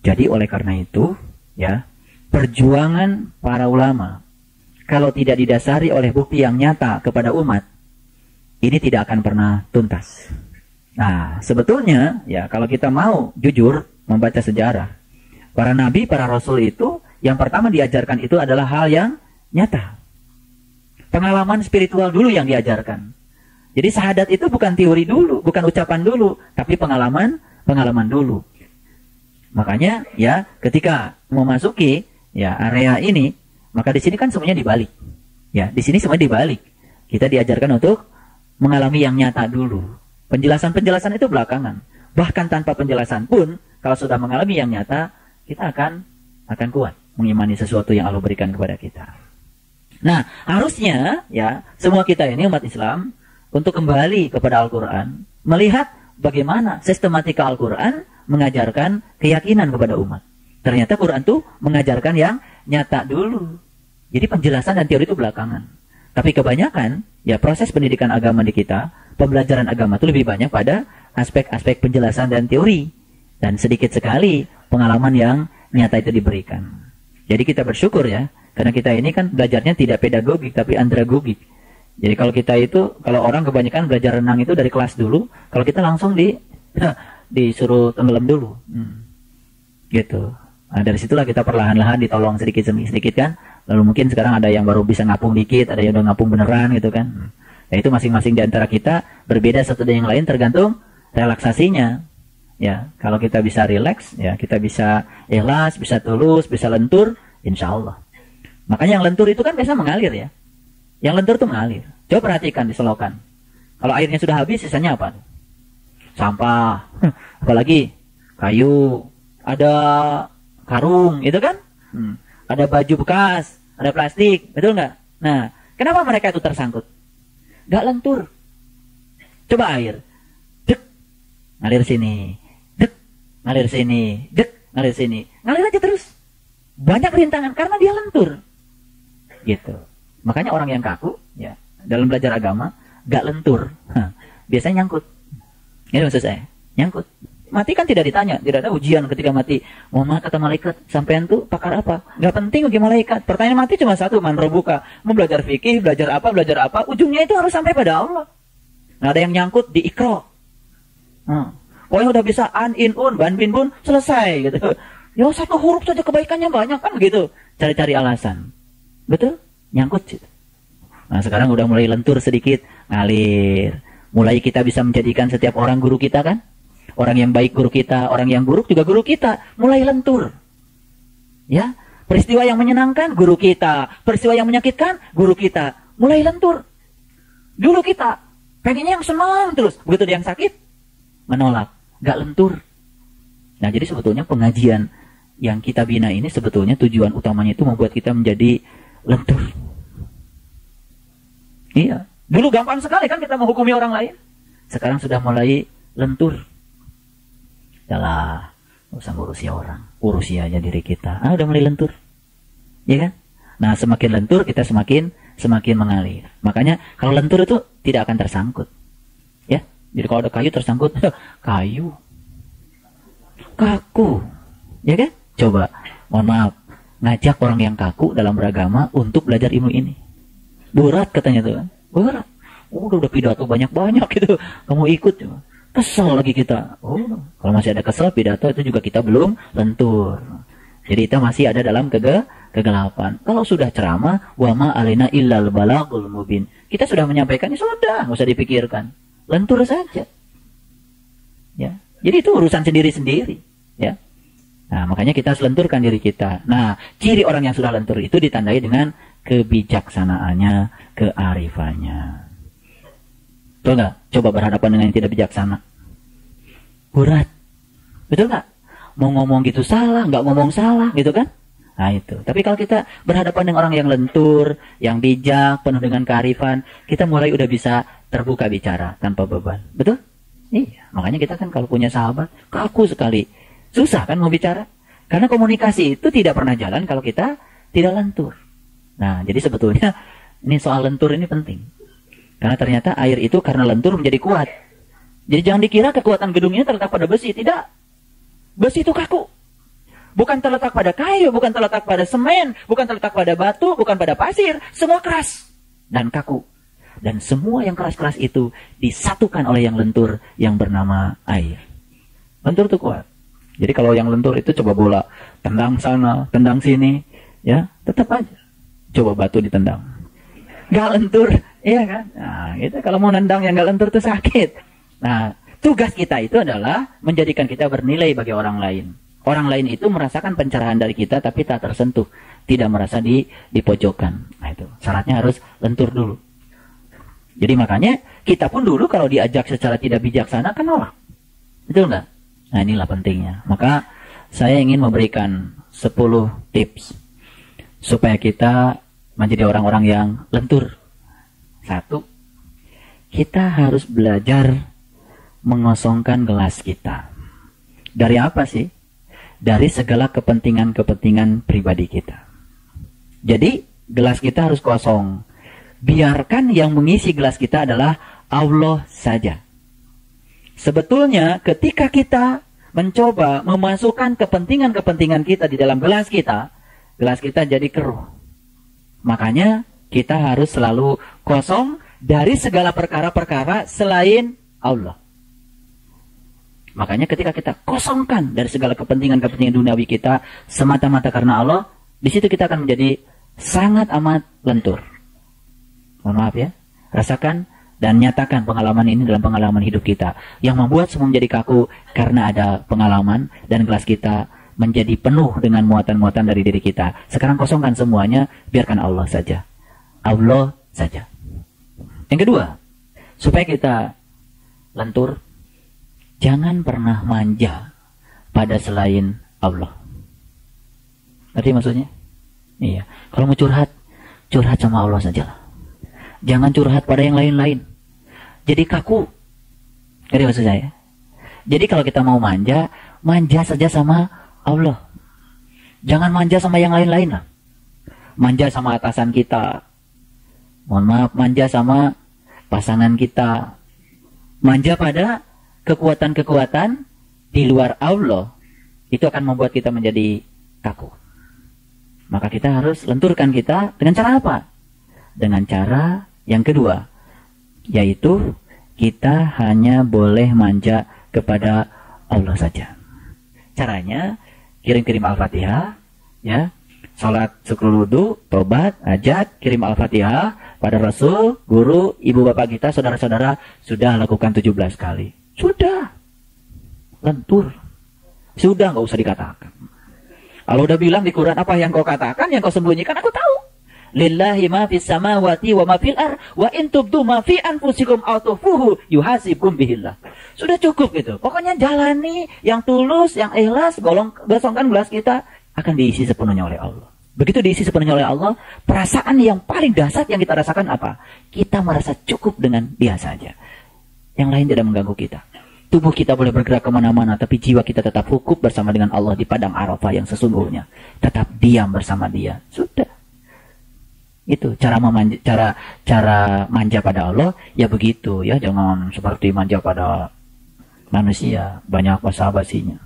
Jadi oleh karena itu, ya, perjuangan para ulama kalau tidak didasari oleh bukti yang nyata kepada umat, ini tidak akan pernah tuntas. Nah, sebetulnya ya kalau kita mau jujur membaca sejarah, para nabi, para rasul itu yang pertama diajarkan itu adalah hal yang nyata. Pengalaman spiritual dulu yang diajarkan. Jadi syahadat itu bukan teori dulu, bukan ucapan dulu, tapi pengalaman dulu. Makanya ya ketika memasuki ya area ini, maka di sini kan semuanya dibalik. Ya, di sini semua dibalik. Kita diajarkan untuk mengalami yang nyata dulu. Penjelasan-penjelasan itu belakangan. Bahkan tanpa penjelasan pun, kalau sudah mengalami yang nyata, kita akan kuat mengimani sesuatu yang Allah berikan kepada kita. Nah, harusnya ya semua kita ini umat Islam untuk kembali kepada Al-Quran, melihat bagaimana sistematika Al-Quran mengajarkan keyakinan kepada umat. Ternyata Quran tuh mengajarkan yang nyata dulu. Jadi penjelasan dan teori itu belakangan. Tapi kebanyakan ya proses pendidikan agama di kita, pembelajaran agama itu lebih banyak pada aspek-aspek penjelasan dan teori. Dan sedikit sekali pengalaman yang nyata itu diberikan. Jadi kita bersyukur ya, karena kita ini kan belajarnya tidak pedagogik tapi andragogik. Jadi kalau kita itu, kalau orang kebanyakan belajar renang itu dari kelas dulu, kalau kita langsung disuruh tenggelam dulu. Gitu. Nah, dari situlah kita perlahan-lahan ditolong sedikit demi sedikit kan. Lalu mungkin sekarang ada yang baru bisa ngapung dikit, ada yang udah ngapung beneran gitu kan. Ya itu masing-masing di antara kita berbeda satu dengan yang lain tergantung relaksasinya. Ya, kalau kita bisa rileks, ya kita bisa ikhlas, bisa tulus, bisa lentur, insya Allah. Makanya yang lentur itu kan biasa mengalir ya. Yang lentur itu mengalir. Coba perhatikan di selokan. Kalau airnya sudah habis, sisanya apa? Sampah. Apalagi kayu, ada karung, itu kan? Ada baju bekas, ada plastik, betul nggak? Nah, kenapa mereka itu tersangkut? Nggak lentur. Coba air. Dek, ngalir sini. Dek, ngalir sini. Dek, ngalir sini. Ngalir aja terus. Banyak rintangan karena dia lentur. Gitu. Makanya orang yang kaku, ya, dalam belajar agama, nggak lentur. Biasanya nyangkut. Ini maksud saya, nyangkut. Mati kan tidak ditanya, tidak ada ujian ketika mati. Muhammad kata malaikat, sampean tuh pakar apa? Nggak penting bagi malaikat. Pertanyaan mati cuma satu, man robuka. Mau belajar fikih, belajar apa, ujungnya itu harus sampai pada Allah. Nah, ada yang nyangkut di ikro. Pokoknya udah bisa an, in, un, ban, bin, bun, selesai gitu. Ya satu huruf saja kebaikannya banyak kan gitu. Cari-cari alasan. Betul? Nyangkut gitu. Nah, sekarang udah mulai lentur sedikit, ngalir. Mulai kita bisa menjadikan setiap orang guru kita kan? Orang yang baik guru kita, orang yang buruk juga guru kita. Mulai lentur. Ya, peristiwa yang menyenangkan guru kita, peristiwa yang menyakitkan guru kita. Mulai lentur. Dulu kita pengennya yang senang terus, begitu dia yang sakit menolak, gak lentur. Nah, jadi sebetulnya pengajian yang kita bina ini sebetulnya tujuan utamanya itu membuat kita menjadi lentur. Iya, dulu gampang sekali kan kita menghukumi orang lain. Sekarang sudah mulai lentur. Yalah, gak usah ngurusi orang, urusi aja diri kita. Udah mulai lentur, ya kan? Nah, semakin lentur kita semakin mengalir. Makanya kalau lentur itu tidak akan tersangkut, ya. Jadi kalau ada kayu tersangkut, kayu kaku, ya kan? Coba, mohon maaf, ngajak orang yang kaku dalam beragama untuk belajar ilmu ini. Berat katanya tuh kan, berat. Udah pidato banyak-banyak gitu, kamu ikut coba. Kesel lagi kita. Kalau masih ada kesel pidato itu juga kita belum lentur. Jadi kita masih ada dalam kegelapan. Kalau sudah ceramah, wa ma alaina illal balagul mubin. Kita sudah menyampaikannya, sudah, nggak usah dipikirkan. Lentur saja. Ya. Jadi itu urusan sendiri-sendiri, ya. Nah, makanya kita harus lenturkan diri kita. Nah, ciri orang yang sudah lentur itu ditandai dengan kebijaksanaannya, kearifannya. Betul nggak? Coba berhadapan dengan yang tidak bijaksana. Berat. Betul nggak? Mau ngomong gitu salah, nggak ngomong salah, gitu kan? Nah itu. Tapi kalau kita berhadapan dengan orang yang lentur, yang bijak, penuh dengan kearifan, kita mulai udah bisa terbuka bicara tanpa beban. Betul? Iya. Makanya kita kan kalau punya sahabat, kaku sekali. Susah kan mau bicara? Karena komunikasi itu tidak pernah jalan kalau kita tidak lentur. Nah, jadi sebetulnya ini soal lentur ini penting. Karena ternyata air itu karena lentur menjadi kuat. Jadi jangan dikira kekuatan gedungnya terletak pada besi. Tidak. Besi itu kaku. Bukan terletak pada kayu, bukan terletak pada semen, bukan terletak pada batu, bukan pada pasir. Semua keras dan kaku. Dan semua yang keras-keras itu disatukan oleh yang lentur yang bernama air. Lentur itu kuat. Jadi kalau yang lentur itu coba bola, tendang sana, tendang sini, ya tetap aja. Coba batu ditendang. Gak lentur, iya kan? Nah, gitu. Kalau mau nendang yang gak lentur itu sakit. Nah, tugas kita itu adalah menjadikan kita bernilai bagi orang lain. Orang lain itu merasakan pencerahan dari kita tapi tak tersentuh, tidak merasa dipojokkan. Nah itu syaratnya harus lentur dulu. Jadi makanya kita pun dulu kalau diajak secara tidak bijaksana kan nolak. Betul enggak? Nah inilah pentingnya. Maka saya ingin memberikan 10 tips supaya kita menjadi orang-orang yang lentur. 1. Kita harus belajar mengosongkan gelas kita. Dari apa sih? Dari segala kepentingan-kepentingan pribadi kita. Jadi, gelas kita harus kosong. Biarkan yang mengisi gelas kita adalah Allah saja. Sebetulnya, ketika kita mencoba memasukkan kepentingan-kepentingan kita di dalam gelas kita jadi keruh. Makanya, kita harus selalu kosong dari segala perkara-perkara selain Allah. Makanya ketika kita kosongkan dari segala kepentingan-kepentingan duniawi kita semata-mata karena Allah, di situ kita akan menjadi sangat amat lentur. Mohon maaf ya, rasakan dan nyatakan pengalaman ini dalam pengalaman hidup kita. Yang membuat semua menjadi kaku karena ada pengalaman dan gelas kita menjadi penuh dengan muatan-muatan dari diri kita. Sekarang kosongkan semuanya, biarkan Allah saja. Allah saja. Yang kedua, supaya kita lentur, jangan pernah manja pada selain Allah. Ngerti maksudnya? Iya. Kalau mau curhat sama Allah sajalah. Jangan curhat pada yang lain-lain. Jadi kaku. Ngerti maksud saya? Jadi kalau kita mau manja saja sama Allah. Jangan manja sama yang lain-lain lah. Manja sama atasan kita. Mohon maaf, manja sama pasangan kita. Manja pada kekuatan-kekuatan di luar Allah, itu akan membuat kita menjadi kaku. Maka kita harus lenturkan kita dengan cara apa? Dengan cara yang kedua, yaitu kita hanya boleh manja kepada Allah saja. Caranya, kirim-kirim Al-Fatihah, ya, salat syukur wudu, tobat, hajat, kirim Al-Fatihah pada Rasul, guru, ibu bapak kita, saudara-saudara sudah lakukan 17 kali. Sudah lentur. Sudah, nggak usah dikatakan. Allah udah bilang di Quran, apa yang kau katakan, yang kau sembunyikan aku tahu. Lillahi ma fis samawati wa ma fil ar wa in tubdu ma fi anfusikum aw tukhfuhu yuhasibkum bihillah. Sudah cukup gitu. Pokoknya jalani yang tulus, yang ikhlas, gosongkan gelas kita akan diisi sepenuhnya oleh Allah. Begitu diisi sepenuhnya oleh Allah, perasaan yang paling dasar yang kita rasakan apa? Kita merasa cukup dengan dia saja. Yang lain tidak mengganggu kita. Tubuh kita boleh bergerak kemana-mana, tapi jiwa kita tetap hukuk bersama dengan Allah di padang Arafah yang sesungguhnya. Tetap diam bersama dia. Sudah. Itu cara manja pada Allah, ya begitu ya. Jangan seperti manja pada manusia. Banyak basa-basinya.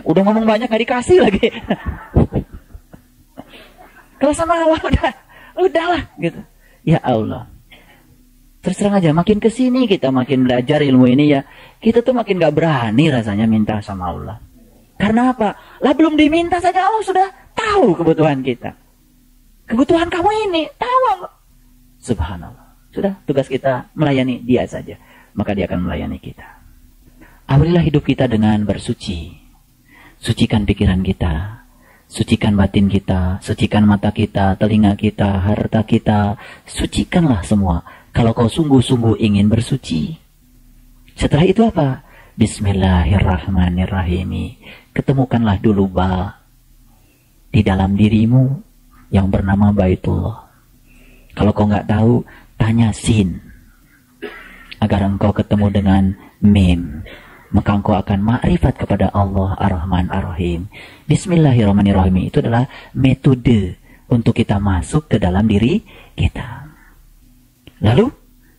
Udah ngomong banyak gak dikasih lagi. Kalau sama Allah udahlah gitu. Ya Allah. Terus terang aja, makin kesini kita makin belajar ilmu ini ya, kita tuh makin gak berani rasanya minta sama Allah. Karena apa? Lah belum diminta saja Allah sudah tahu kebutuhan kita. Kebutuhan kamu ini, tahu Allah. Subhanallah. Sudah, tugas kita melayani dia saja. Maka dia akan melayani kita. Awalilah hidup kita dengan bersuci. Sucikan pikiran kita. Sucikan batin kita. Sucikan mata kita, telinga kita, harta kita. Sucikanlah semua. Kalau kau sungguh-sungguh ingin bersuci. Setelah itu apa? Bismillahirrahmanirrahim. Ketemukanlah dulu di dalam dirimu yang bernama Baitullah. Kalau kau nggak tahu, tanya Sin. Agar engkau ketemu dengan Mim. Maka engkau akan makrifat kepada Allah Ar-Rahman Ar-Rahim. Bismillahirrahmanirrahim itu adalah metode untuk kita masuk ke dalam diri kita. Lalu,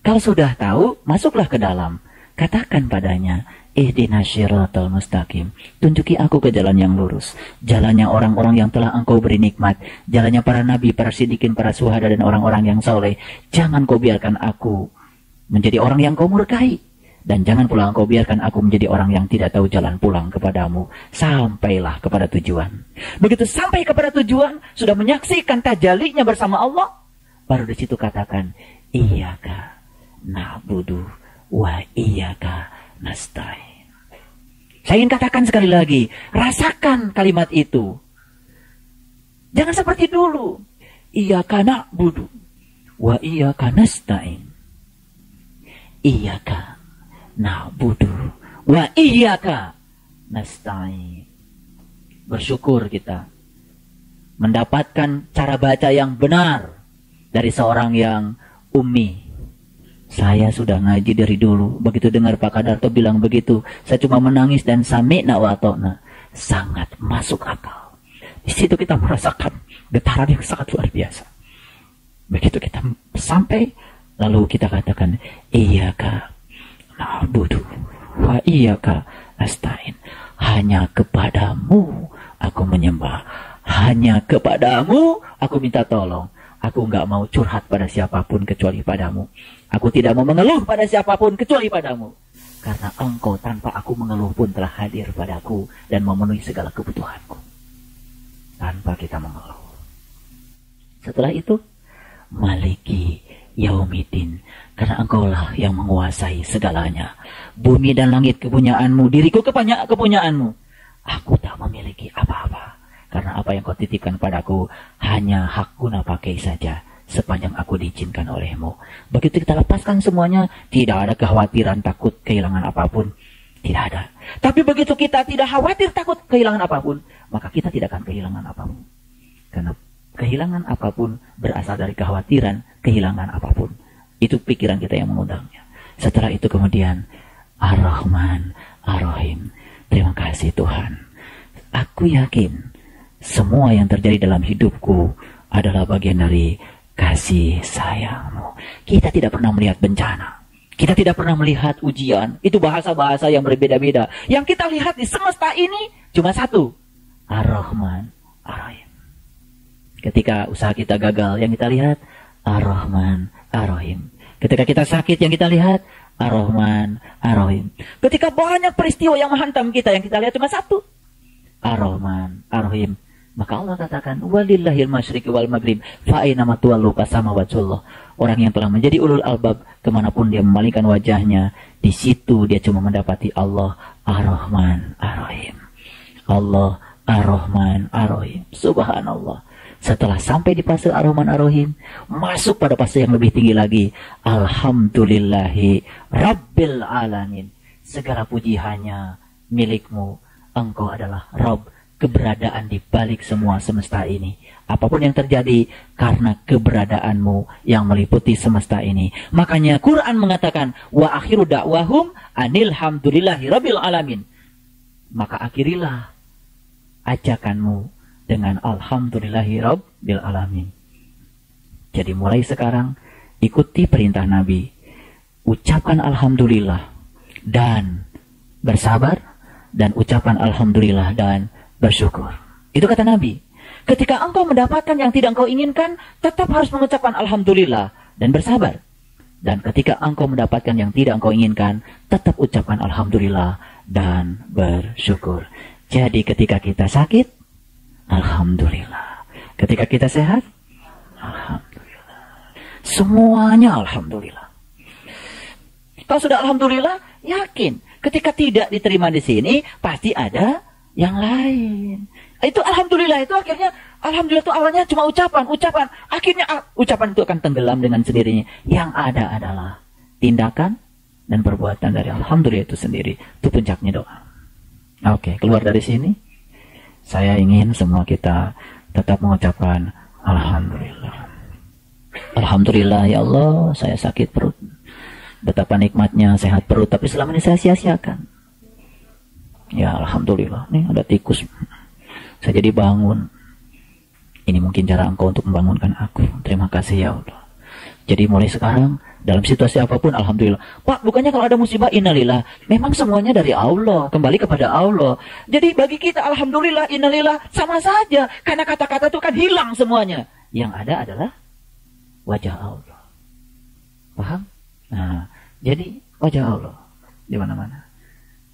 kalau sudah tahu, masuklah ke dalam. Katakan padanya, Ihdinas syiratal mustaqim. Tunjuki aku ke jalan yang lurus. Jalannya orang-orang yang telah engkau beri nikmat. Jalannya para nabi, para siddiqin, para syuhada, dan orang-orang yang soleh. Jangan kau biarkan aku menjadi orang yang kau murkai. Dan jangan pula engkau biarkan aku menjadi orang yang tidak tahu jalan pulang kepadamu. Sampailah kepada tujuan. Begitu sampai kepada tujuan, sudah menyaksikan tajallinya bersama Allah, baru di situ katakan, Iyyaka na'budu wa iyyaka nasta'in. Saya ingin katakan sekali lagi, rasakan kalimat itu. Jangan seperti dulu. Iyyaka na'budu wa iyyaka nasta'in. Iyyaka na'budu wa iyyaka nasta'in. Bersyukur kita mendapatkan cara baca yang benar dari seorang yang ummi. Saya sudah ngaji dari dulu. Begitu dengar Pak Kadarto bilang begitu, saya cuma menangis dan sami'na wa ata'na. Sangat masuk akal. Di situ kita merasakan getaran yang sangat luar biasa. Begitu kita sampai, lalu kita katakan, Iyyaka na'budu wa iyyaka nasta'in. Hanya kepadamu aku menyembah. Hanya kepadamu aku minta tolong. Aku enggak mau curhat pada siapapun kecuali padamu. Aku tidak mau mengeluh pada siapapun kecuali padamu. Karena engkau tanpa aku mengeluh pun telah hadir padaku dan memenuhi segala kebutuhanku. Tanpa kita mengeluh. Setelah itu, Maliki Yaumiddin. Karena engkaulah yang menguasai segalanya. Bumi dan langit kepunyaanmu, diriku kepunyaanmu. Aku tak memiliki apa-apa. Karena apa yang kau titipkan padaku hanya hak guna pakai saja sepanjang aku diizinkan olehmu. Begitu kita lepaskan semuanya, tidak ada kekhawatiran takut kehilangan apapun. Tidak ada. Tapi begitu kita tidak khawatir takut kehilangan apapun, maka kita tidak akan kehilangan apapun. Karena kehilangan apapun berasal dari kekhawatiran kehilangan apapun. Itu pikiran kita yang mengundangnya. Setelah itu kemudian Ar-Rahman Ar-Rahim. Terima kasih Tuhan. Aku yakin semua yang terjadi dalam hidupku adalah bagian dari kasih sayangmu. Kita tidak pernah melihat bencana. Kita tidak pernah melihat ujian. Itu bahasa-bahasa yang berbeda-beda. Yang kita lihat di semesta ini cuma satu. Ar-Rahman Ar-Rahim. Ketika usaha kita gagal, yang kita lihat Ar-Rahman Ar-Rahim. Ketika kita sakit, yang kita lihat Ar-Rahman Ar-Rahim. Ketika banyak peristiwa yang menghantam kita, yang kita lihat cuma satu. Ar-Rahman Ar-Rahim. Maka Allah katakan, walillahil masyriqi wal maghrib, fa aina ma tuwallu fasama wajhullah. Orang yang telah menjadi ulul albab, kemanapun dia memalingkan wajahnya, di situ dia cuma mendapati Allah Ar-Rahman Ar-Rahim. Allah Ar-Rahman Ar-Rahim. Subhanallah. Setelah sampai di fase Ar-Rahman Ar-Rahim, masuk pada fase yang lebih tinggi lagi. Alhamdulillahi Rabbil Alamin. Segala puji hanya milikmu. Engkau adalah Rabb, keberadaan di balik semua semesta ini. Apapun yang terjadi karena keberadaanmu yang meliputi semesta ini. Makanya Quran mengatakan, wa akhiru da'wahum anil hamdulillahi Rabbil Alamin. Maka akhirilah ajakanmu dengan alhamdulillahi Rabbil Alamin. Jadi mulai sekarang ikuti perintah Nabi. Ucapkan alhamdulillah dan bersabar, dan ucapkan alhamdulillah dan bersyukur. Itu kata Nabi. Ketika engkau mendapatkan yang tidak engkau inginkan, tetap harus mengucapkan alhamdulillah dan bersabar. Dan ketika engkau mendapatkan yang tidak engkau inginkan, tetap ucapkan alhamdulillah dan bersyukur. Jadi ketika kita sakit, alhamdulillah. Ketika kita sehat, alhamdulillah. Semuanya alhamdulillah. Kalau sudah alhamdulillah, yakin ketika tidak diterima di sini, pasti ada yang lain. Itu alhamdulillah itu akhirnya, alhamdulillah itu awalnya cuma ucapan. Akhirnya ucapan itu akan tenggelam dengan sendirinya. Yang ada adalah tindakan dan perbuatan dari alhamdulillah itu sendiri. Itu puncaknya doa. Oke, keluar dari sini. Saya ingin semua kita tetap mengucapkan alhamdulillah. Alhamdulillah ya Allah, saya sakit perut. Betapa nikmatnya sehat perut, tapi selama ini saya sia-siakan. Ya alhamdulillah, nih ada tikus. Saya jadi bangun. Ini mungkin cara engkau untuk membangunkan aku. Terima kasih ya Allah. Jadi mulai sekarang, dalam situasi apapun, alhamdulillah. Pak, bukannya kalau ada musibah, innalillah. Memang semuanya dari Allah, kembali kepada Allah. Jadi bagi kita, alhamdulillah, innalillah, sama saja. Karena kata-kata itu kan hilang semuanya. Yang ada adalah wajah Allah. Paham? Nah, jadi wajah Allah di mana-mana.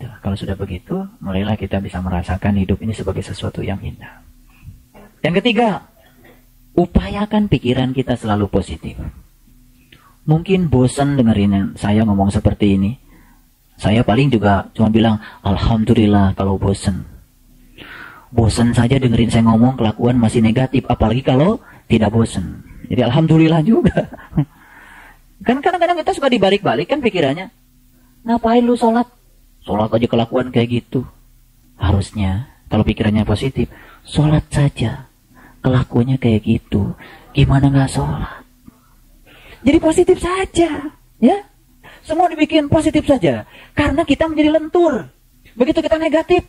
Kalau sudah begitu, mulailah kita bisa merasakan hidup ini sebagai sesuatu yang indah. Yang ketiga, upayakan pikiran kita selalu positif. Mungkin bosan dengerin saya ngomong seperti ini. Saya paling juga cuma bilang, alhamdulillah kalau bosan. Bosan saja dengerin saya ngomong, kelakuan masih negatif. Apalagi kalau tidak bosan. Jadi alhamdulillah juga. Kan kadang-kadang kita suka dibalik-balik kan pikirannya. Ngapain lu sholat? Sholat aja kelakuan kayak gitu. Harusnya, kalau pikirannya positif, sholat saja. Kelakuannya kayak gitu. Gimana gak sholat? Jadi positif saja, ya. Semua dibikin positif saja. Karena kita menjadi lentur. Begitu kita negatif,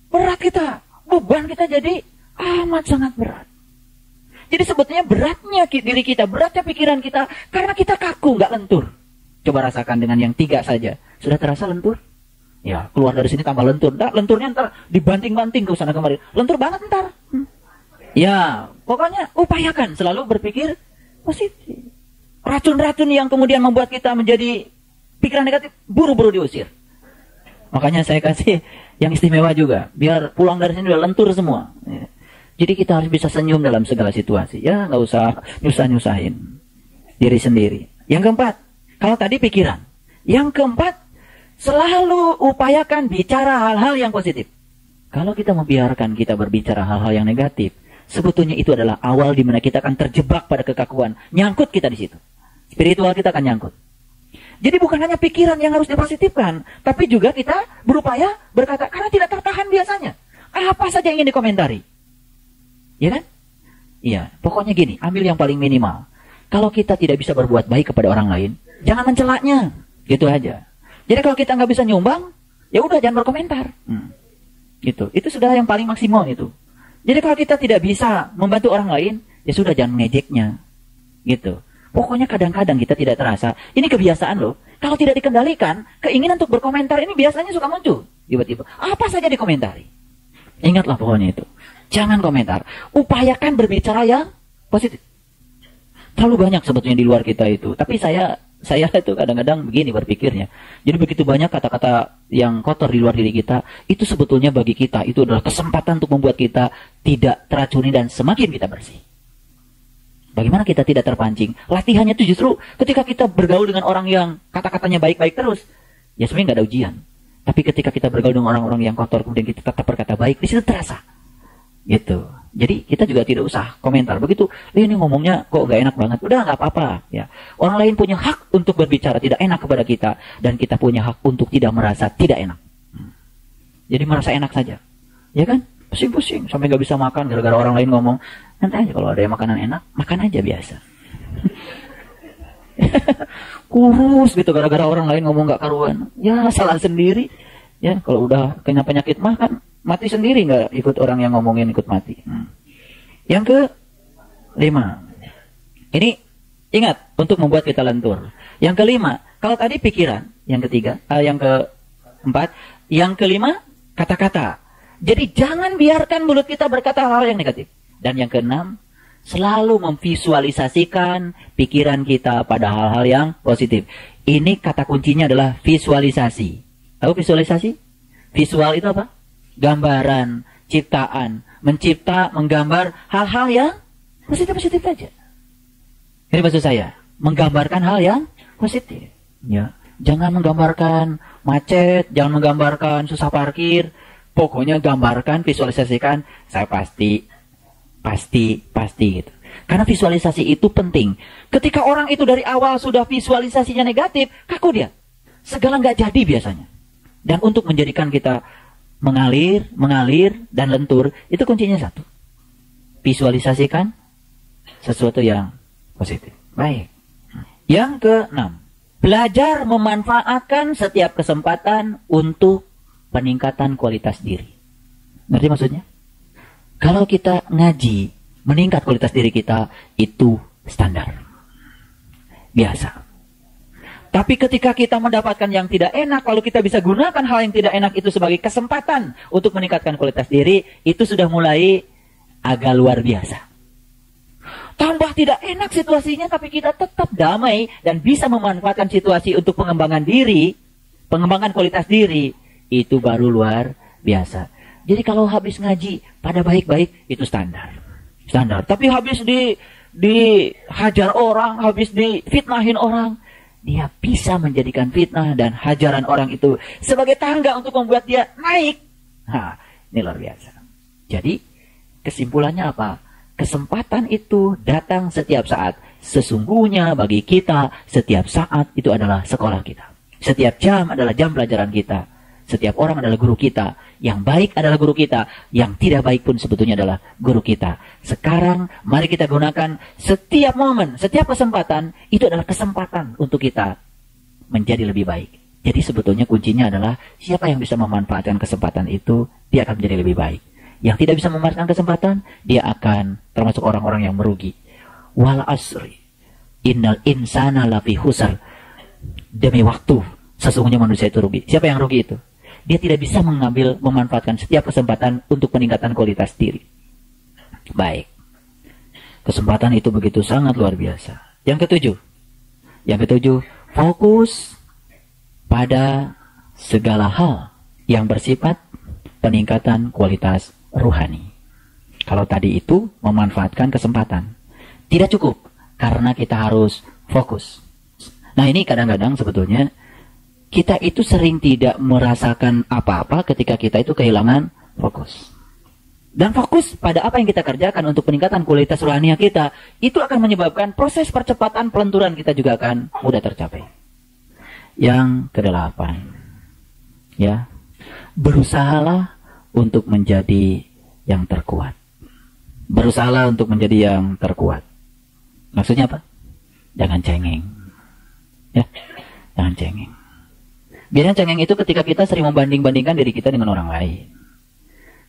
berat kita. Beban kita jadi amat sangat berat. Jadi sebetulnya beratnya diri kita, beratnya pikiran kita. Karena kita kaku, nggak lentur. Coba rasakan dengan yang 3 saja. Sudah terasa lentur? Ya, keluar dari sini tambah lentur. Nah, lenturnya ntar dibanting-banting ke sana kemari. Lentur banget ntar. Ya, pokoknya upayakan selalu berpikir positif. Racun-racun yang kemudian membuat kita menjadi pikiran negatif, buru-buru diusir. Makanya saya kasih yang istimewa juga. Biar pulang dari sini udah lentur semua. Ya. Jadi kita harus bisa senyum dalam segala situasi. Ya, nggak usah nyusah-nyusahin diri sendiri. Yang keempat, kalau tadi pikiran. Yang keempat, selalu upayakan bicara hal-hal yang positif. Kalau kita membiarkan kita berbicara hal-hal yang negatif, sebetulnya itu adalah awal di mana kita akan terjebak pada kekakuan. Nyangkut kita di situ. Spiritual kita akan nyangkut. Jadi bukan hanya pikiran yang harus dipositifkan, tapi juga kita berupaya berkata, karena tidak tertahan biasanya. Apa saja yang ingin dikomentari. Ya kan? Iya, pokoknya gini, ambil yang paling minimal. Kalau kita tidak bisa berbuat baik kepada orang lain, jangan mencelaknya. Gitu aja. Jadi kalau kita nggak bisa nyumbang, ya udah jangan berkomentar. Gitu. Itu sudah yang paling maksimal itu. Jadi kalau kita tidak bisa membantu orang lain, ya sudah jangan mengejeknya. Gitu. Pokoknya kadang-kadang kita tidak terasa. Ini kebiasaan loh. Kalau tidak dikendalikan, keinginan untuk berkomentar ini biasanya suka muncul. Tiba-tiba. Apa saja dikomentari. Ingatlah pokoknya itu. Jangan komentar. Upayakan berbicara yang positif. Terlalu banyak sebetulnya di luar kita itu. Tapi saya itu kadang-kadang begini berpikirnya. Jadi begitu banyak kata-kata yang kotor di luar diri kita. Itu sebetulnya bagi kita. Itu adalah kesempatan untuk membuat kita tidak teracuni dan semakin kita bersih. Bagaimana kita tidak terpancing? Latihannya itu justru ketika kita bergaul dengan orang yang kata-katanya baik-baik terus. Ya sebenarnya nggak ada ujian. Tapi ketika kita bergaul dengan orang-orang yang kotor, kemudian kita tetap berkata baik, di situ terasa. Gitu. Jadi kita juga tidak usah komentar. Begitu, ini ngomongnya kok gak enak banget. Udah nggak apa-apa. Ya. Orang lain punya hak untuk berbicara tidak enak kepada kita. Dan kita punya hak untuk tidak merasa tidak enak. Jadi merasa enak saja. Ya kan? Pusing-pusing. Sampai gak bisa makan gara-gara orang lain ngomong. Nanti aja kalau ada yang makanan enak, makan aja biasa. Kurus gitu gara-gara orang lain ngomong gak karuan. Ya salah sendiri. Ya kalau udah kena penyakit makan, mati sendiri nggak ikut orang yang ngomongin ikut mati. Yang ke-5. Ini ingat untuk membuat kita lentur. Yang ke-5, kalau tadi pikiran. Yang ke-3, yang ke-4, yang ke-5 kata-kata. Jadi jangan biarkan mulut kita berkata hal yang negatif. Dan yang ke-6, selalu memvisualisasikan pikiran kita pada hal-hal yang positif. Ini kata kuncinya adalah visualisasi. Tahu visualisasi? Visual itu apa? Gambaran, ciptaan, mencipta, menggambar hal-hal yang positif-positif saja. Ini maksud saya, menggambarkan hal yang positif. Ya, jangan menggambarkan macet, jangan menggambarkan susah parkir. Pokoknya gambarkan, visualisasikan, saya pasti gitu. Karena visualisasi itu penting. Ketika orang itu dari awal sudah visualisasinya negatif, kaku dia. Segala nggak jadi biasanya. Dan untuk menjadikan kita mengalir, dan lentur, itu kuncinya satu. Visualisasikan sesuatu yang positif. Baik. Yang ke-6. Belajar memanfaatkan setiap kesempatan untuk peningkatan kualitas diri. Ngerti maksudnya? Kalau kita ngaji, meningkat kualitas diri kita, itu standar. biasa. Tapi ketika kita mendapatkan yang tidak enak, lalu kita bisa gunakan hal yang tidak enak itu sebagai kesempatan untuk meningkatkan kualitas diri, itu sudah mulai agak luar biasa. Tambah tidak enak situasinya, tapi kita tetap damai dan bisa memanfaatkan situasi untuk pengembangan diri, pengembangan kualitas diri, itu baru luar biasa. Jadi kalau habis ngaji pada baik-baik, itu standar. Standar. Tapi habis dihajar orang, habis difitnahin orang, dia bisa menjadikan fitnah dan hajaran orang itu sebagai tangga untuk membuat dia naik. Nah, ini luar biasa. Jadi, kesimpulannya apa? Kesempatan itu datang setiap saat. Sesungguhnya bagi kita, setiap saat itu adalah sekolah kita. Setiap jam adalah jam pelajaran kita. Setiap orang adalah guru kita. Yang baik adalah guru kita. Yang tidak baik pun sebetulnya adalah guru kita. Sekarang mari kita gunakan setiap momen, setiap kesempatan. Itu adalah kesempatan untuk kita menjadi lebih baik. Jadi sebetulnya kuncinya adalah siapa yang bisa memanfaatkan kesempatan itu, dia akan menjadi lebih baik. Yang tidak bisa memanfaatkan kesempatan, dia akan termasuk orang-orang yang merugi. Wal asri innal insana lafi khusr. Demi waktu, sesungguhnya manusia itu rugi. Siapa yang rugi itu? Dia tidak bisa memanfaatkan setiap kesempatan untuk peningkatan kualitas diri. Baik. Kesempatan itu begitu sangat luar biasa. Yang ketujuh, fokus pada segala hal yang bersifat peningkatan kualitas rohani. Kalau tadi itu memanfaatkan kesempatan, tidak cukup karena kita harus fokus. Nah, ini kadang-kadang sebetulnya kita itu sering tidak merasakan apa-apa ketika kita itu kehilangan fokus. Dan fokus pada apa yang kita kerjakan untuk peningkatan kualitas rohani kita, itu akan menyebabkan proses percepatan pelenturan kita juga akan mudah tercapai. Yang kedelapan, ya, berusahalah untuk menjadi yang terkuat. Berusahalah untuk menjadi yang terkuat. Maksudnya apa? Jangan cengeng. Ya, jangan cengeng. Biasanya cengeng itu ketika kita sering membanding-bandingkan diri kita dengan orang lain.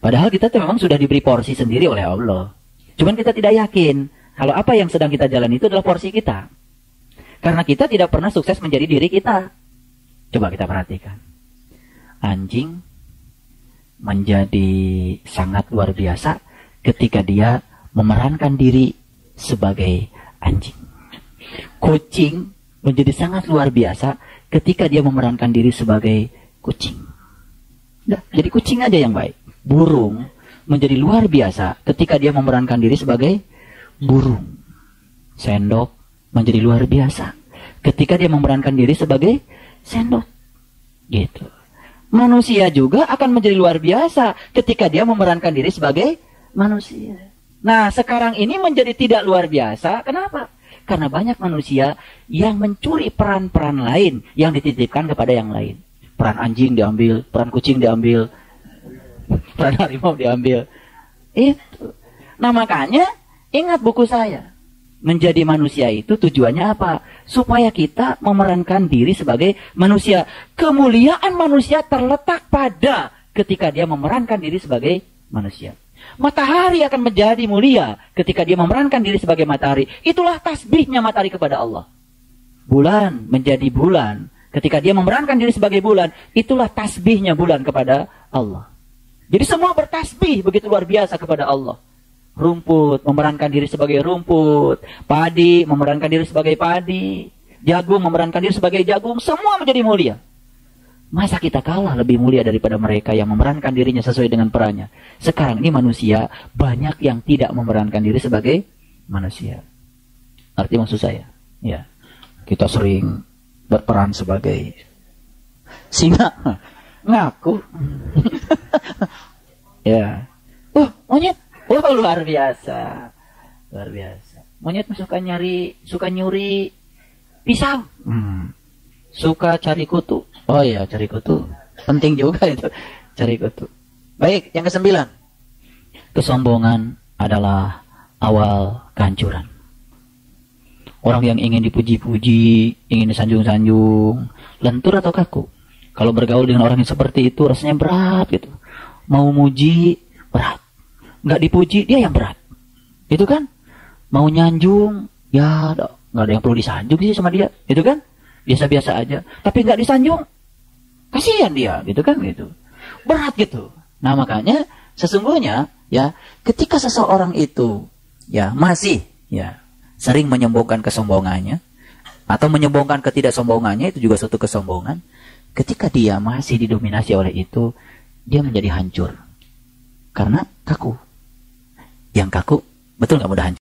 Padahal kita tuh memang sudah diberi porsi sendiri oleh Allah. Cuman kita tidak yakin kalau apa yang sedang kita jalani itu adalah porsi kita. Karena kita tidak pernah sukses menjadi diri kita. Coba kita perhatikan. Anjing menjadi sangat luar biasa ketika dia memerankan diri sebagai anjing. Kucing menjadi sangat luar biasa ketika dia memerankan diri sebagai kucing. Nah, jadi kucing aja yang baik. Burung menjadi luar biasa ketika dia memerankan diri sebagai burung. Sendok menjadi luar biasa ketika dia memerankan diri sebagai sendok. Gitu. Manusia juga akan menjadi luar biasa ketika dia memerankan diri sebagai manusia. Nah, sekarang ini menjadi tidak luar biasa. Kenapa? Karena banyak manusia yang mencuri peran-peran lain yang dititipkan kepada yang lain. Peran anjing diambil, peran kucing diambil, peran harimau diambil. Itu. Nah, makanya ingat buku saya. Menjadi manusia itu tujuannya apa? Supaya kita memerankan diri sebagai manusia. Kemuliaan manusia terletak pada ketika dia memerankan diri sebagai manusia. Matahari akan menjadi mulia ketika dia memerankan diri sebagai matahari. Itulah tasbihnya matahari kepada Allah. Bulan menjadi bulan ketika dia memerankan diri sebagai bulan. Itulah tasbihnya bulan kepada Allah. Jadi semua bertasbih begitu luar biasa kepada Allah. Rumput memerankan diri sebagai rumput. Padi memerankan diri sebagai padi. Jagung memerankan diri sebagai jagung. Semua menjadi mulia. Masa kita kalah lebih mulia daripada mereka yang memerankan dirinya sesuai dengan perannya? Sekarang ini manusia banyak yang tidak memerankan diri sebagai manusia. Arti maksud saya? Ya, kita sering berperan sebagai singa. Ngaku. Ya. Monyet. Luar biasa. Luar biasa. Monyet suka nyuri pisang. Suka cari kutu. Oh iya, cari kutu. Penting juga itu. Cari kutu. Baik, yang ke-9. Kesombongan adalah awal kehancuran. Orang yang ingin dipuji-puji, ingin disanjung-sanjung, lentur atau kaku. Kalau bergaul dengan orang yang seperti itu, rasanya berat gitu. Mau muji, berat. Nggak dipuji, dia yang berat. Itu kan? Mau nyanjung, ya nggak ada yang perlu disanjung sih sama dia, gitu kan? Biasa-biasa aja. Tapi nggak disanjung, kasihan dia, gitu kan? Gitu. Berat gitu. Nah makanya sesungguhnya ya, ketika seseorang itu ya masih ya sering menyombongkan kesombongannya atau menyombongkan ketidaksombongannya, itu juga suatu kesombongan. Ketika dia masih didominasi oleh itu, dia menjadi hancur karena kaku. Yang kaku betul nggak mudah hancur.